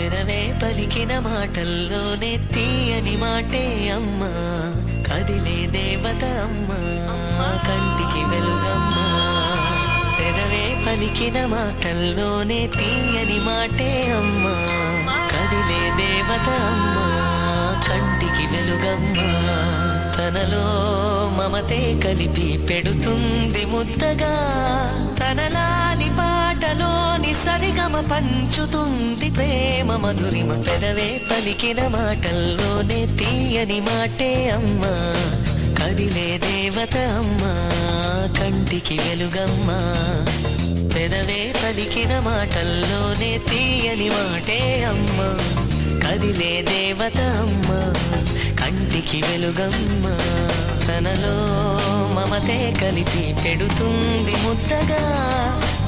పెదవే పలికిన మాటల్లోనే తీయని మాటే అమ్మా, కదిలే దేవత అమ్మా, కంటికి వెలుగమ్మా. పెదవే పలికిన మాటల్లోనే తీయని మాటే అమ్మా, కదిలే దేవత అమ్మా, కంటికి వెలుగమ్మా. తనలో మమతే కలిపి పెడుతుంది ముద్దగా, తనలాలి పాటలోని సరిగమ పంచుతుంది ప్రేమ మధురిమ. పెదవే పలికిన మాటల్లోనే తీయని మాటే అమ్మా, కదిలే దేవత అమ్మా, కంటికి వెలుగమ్మా. పెదవే పలికిన మాటల్లోనే తీయని మాటే అమ్మా, కదిలే దేవత అమ్మా, కంటికి వెలుగమ్మా. తనలో మమతే కలిపి పెడుతుంది ముద్దగా,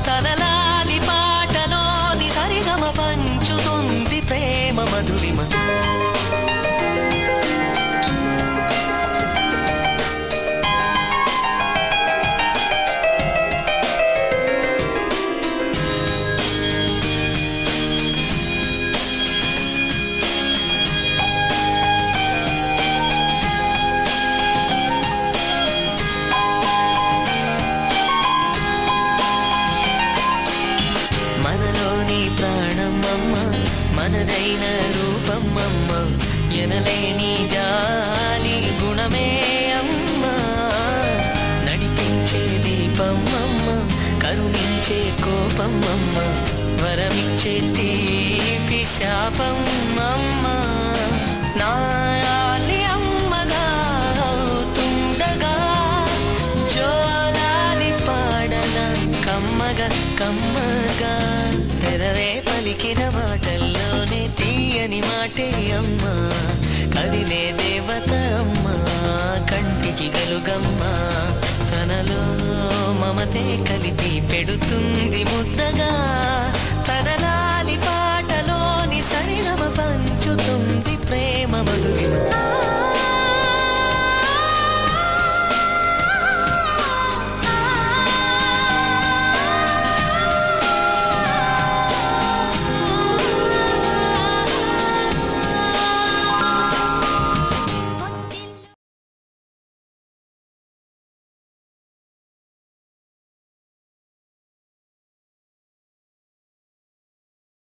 తనలాలి పాటలోని సరిగమ పంచుతుంది ప్రేమ మధురిమ. మనలోని ప్రాణమమ్మ, మనదైన రూపమమ్మ, ఎనలేని జాలి గుణమే అమ్మ. నడిపించే దీపమమ్మ, కరుణించే కోపమమ్మ, వరమిచ్చే తీపి శాపమమ్మ. నాయాలి అమ్మగా అవుతుండగా, జోలాలి పాడన కమ్మగా కమ్మగా. పెదవే పలికిన మాటల్లోనే తీయని మాటే అమ్మా, కదిలే దేవత అమ్మా, కంటికి వెలుగమ్మా. తనలో మమతే కలిపి పెడుతుంది ముద్దగా,